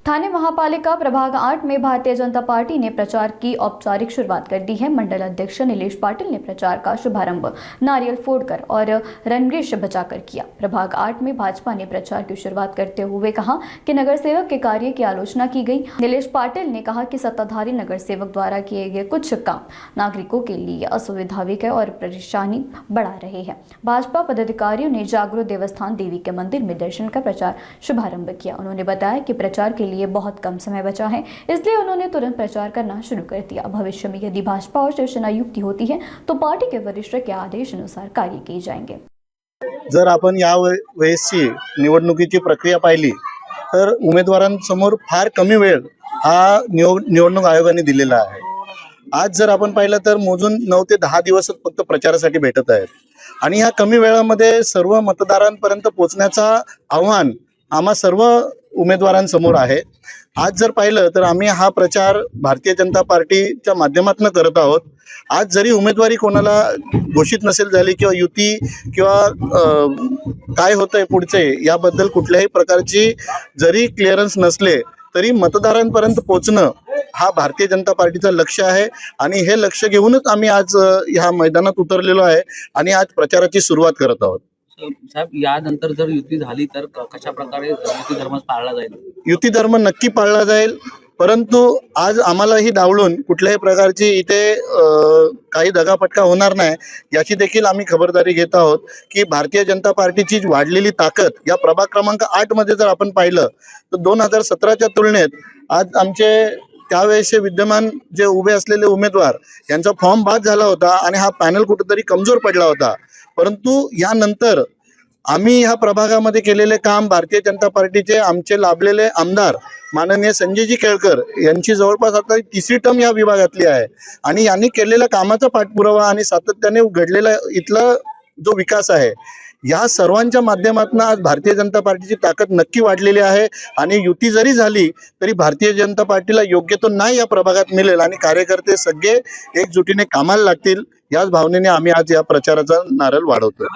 थाने महापालिका प्रभाग 8 में भारतीय जनता पार्टी ने प्रचार की औपचारिक शुरुआत कर दी है। मंडल अध्यक्ष नीलेश पाटिल ने प्रचार का शुभारंभ नारियल फोड़कर और रणवेश बजाकर किया। प्रभाग 8 में भाजपा ने प्रचार की शुरुआत करते हुए कहा कि नगर सेवक के कार्य की आलोचना की गई। नीलेश पाटिल ने कहा कि सत्ताधारी नगर सेवक द्वारा किए गए कुछ काम नागरिकों के लिए असुविधाजनक और परेशानी बढ़ा रहे हैं। भाजपा पदाधिकारियों ने जागरूक देवस्थान देवी के मंदिर में दर्शन का प्रचार शुभारंभ किया। उन्होंने बताया कि प्रचार के लिए बहुत कम समय बचा है, इसलिए उन्होंने तुरंत प्रचार करना शुरू कर दिया। भविष्य में यदि भाजपा और शिवसेना युक्ति होती है तो पार्टी के वरिष्ठ के आदेश अनुसार कार्य किए जाएंगे। जर आपण या वेळेसची निवडणुकीची प्रक्रिया पाहिली तर उमेदवारांसमोर फार कमी वेळ हा निवडणूक आयोगाने दिलेला आहे। आज जर आपण पाहिलं तर मोजून 9 ते 10 दिवस फक्त प्रचारासाठी भेटत आहेत आणि या कमी वेळामध्ये सर्व मतदारांपर्यंत पोहोचण्याचा आव्हान आम्हा सर्व उमेदवारांसमोर आहे। आज जर पाहिलं तर आम्ही हा प्रचार भारतीय जनता पार्टीच्या माध्यमातून करत आहोत। आज जरी उमेदवारी कोणाला घोषित नसेल झाली किंवा युती किंवा काय होतंय पुढचे याबद्दल कुठल्याही प्रकारची जरी क्लिअरन्स नसले तरी मतदारांपर्यंत पोहोचणं हा भारतीय जनता पार्टीचं लक्ष्य आहे आणि हे लक्ष्य घेऊनच आम्ही आज ह्या मैदानात उतरलेलो आहे आणि आज प्रचाराची सुरुवात करत आहोत। साहेब, यानंतर जर युती झाली तर कशा प्रकारे युती धर्म पाळला जाईल? युती धर्म नक्की पाळला जाईल, परंतु आज आम्हालाही डावलून कुठल्याही प्रकारची इथे काही दगाफटका होणार नाही याची देखील आम्ही खबरदारी घेत आहोत की भारतीय जनता पार्टीची वाढलेली ताकद या प्रभाग क्रमांक 8 मध्ये जर आपण पाहिलं तर 2017च्या तुलनेत आज आमचे त्यावेळेसचे विद्यमान जे उभे असलेले उमेदवार यांचा फॉर्म बाद झाला होता आणि हा पॅनल कुठेतरी कमजोर पडला होता। परंतु यानंतर आम्ही ह्या प्रभागामध्ये केलेले काम भारतीय जनता पार्टीचे आमचे लाभलेले आमदार माननीय संजयजी केळकर यांची जवळपास आता 3री टर्म या विभागातली आहे आणि यांनी केलेल्या कामाचा पाठपुरावा आणि सातत्याने घडलेला इथला जो विकास आहे या सर्वांच्या माध्यमातून आज भारतीय जनता पार्टीची ताकद नक्की वाढलेली आहे आणि युती जरी झाली तरी भारतीय जनता पार्टीला योग्य तो न्याय या प्रभागात मिळेल आणि कार्यकर्ते सगळे एकजुटीने कामाला लागतील याच भावनेने आम्ही आज या प्रचाराचा नारळ वाढवतो।